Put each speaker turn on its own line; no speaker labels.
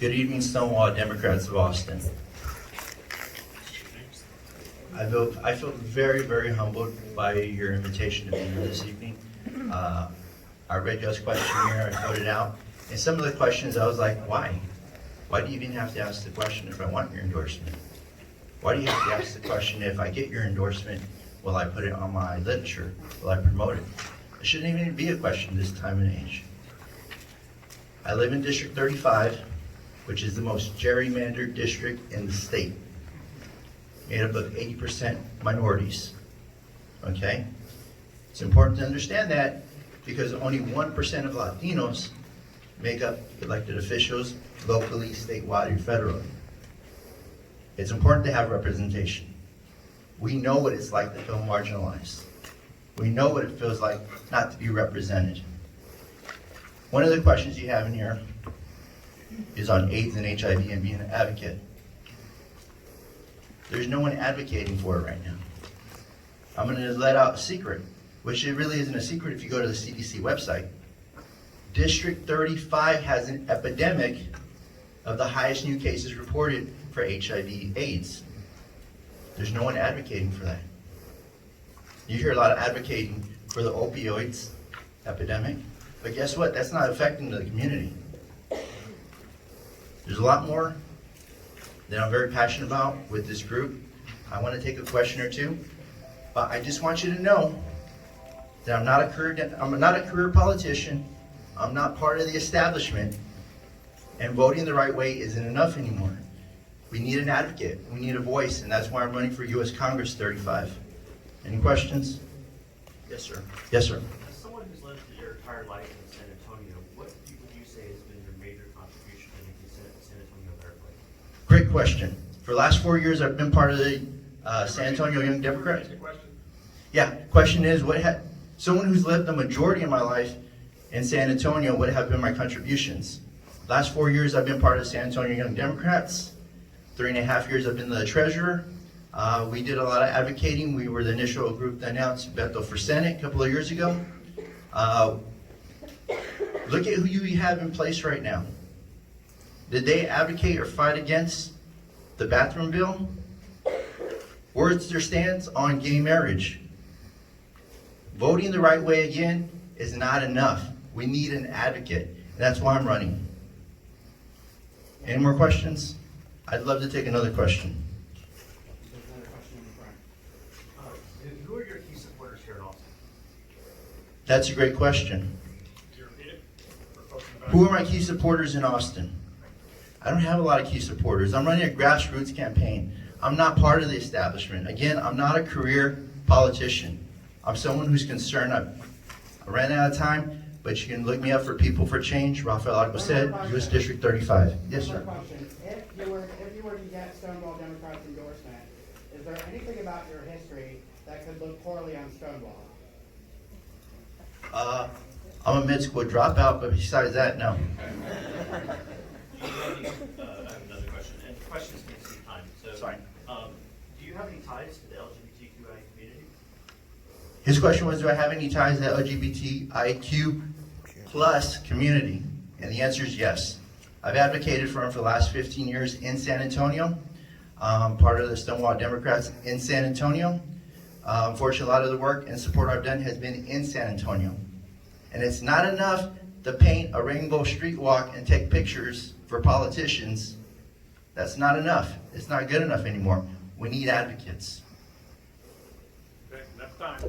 Good evening, Stonewall Democrats of Austin. I feel very, very humbled by your invitation to be here this evening. I read y'all's questionnaire, I filled it out, and some of the questions I was like, why? Why do you even have to ask the question if I want your endorsement? Why do you have to ask the question if I get your endorsement, will I put it on my literature? Will I promote it? It shouldn't even be a question this time and age. I live in District 35, which is the most gerrymandered district in the state, made up of 80% minorities, okay? It's important to understand that because only 1% of Latinos make up elected officials locally, statewide, or federally. It's important to have representation. We know what it's like to feel marginalized. We know what it feels like not to be represented. One of the questions you have in here is on AIDS and HIV and being an advocate. There's no one advocating for it right now. I'm going to let out a secret, which it really isn't a secret if you go to the CDC website. District 35 has an epidemic of the highest new cases reported for HIV AIDS. There's no one advocating for that. You hear a lot of advocating for the opioids epidemic, but guess what? That's not affecting the community. There's a lot more that I'm very passionate about with this group. I want to take a question or two, but I just want you to know that I'm not a career politician. I'm not part of the establishment, and voting the right way isn't enough anymore. We need an advocate. We need a voice, and that's why I'm running for U.S. Congress 35. Any questions? Yes, sir. Yes, sir.
As someone who's lived your entire life in San Antonio, what would you say has been your major contribution to making San Antonio a better place?
Great question. For the last 4 years, I've been part of the San Antonio Young Democrats. Yeah, question is, someone who's lived the majority of my life in San Antonio, what have been my contributions? Last 4 years, I've been part of the San Antonio Young Democrats. 3.5 years, I've been the treasurer. We did a lot of advocating. We were the initial group that announced Beto for Senate a couple of years ago. Look at who you have in place right now. Did they advocate or fight against the bathroom bill? Where's their stance on gay marriage? Voting the right way again is not enough. We need an advocate, and that's why I'm running. Any more questions? I'd love to take another question.
There's another question in the front.
Who are your key supporters here in Austin?
That's a great question.
Could you repeat it? For folks in the back?
Who are my key supporters in Austin? I don't have a lot of key supporters. I'm running a grassroots campaign. I'm not part of the establishment. Again, I'm not a career politician. I'm someone who's concerned. I ran out of time, but you can look me up for People for Change, RAFAEL Alcoser, U.S. District 35. Yes, sir.
Another question. If you were to get Stonewall Democrats endorsement, is there anything about your history that could look poorly on Stonewall?
I'm a mid-school dropout, but besides that, no.
I have another question, and questions can take time. So,
Sorry.
Do you have any ties to the LGBTQI community?
His question was, do I have any ties to the LGBTIQ plus community? And the answer is yes. I've advocated for him for the last 15 years in San Antonio, part of the Stonewall Democrats in San Antonio. Unfortunately, a lot of the work and support I've done has been in San Antonio. And it's not enough to paint a rainbow street walk and take pictures for politicians. That's not enough. It's not good enough anymore. We need advocates.
Okay, enough time.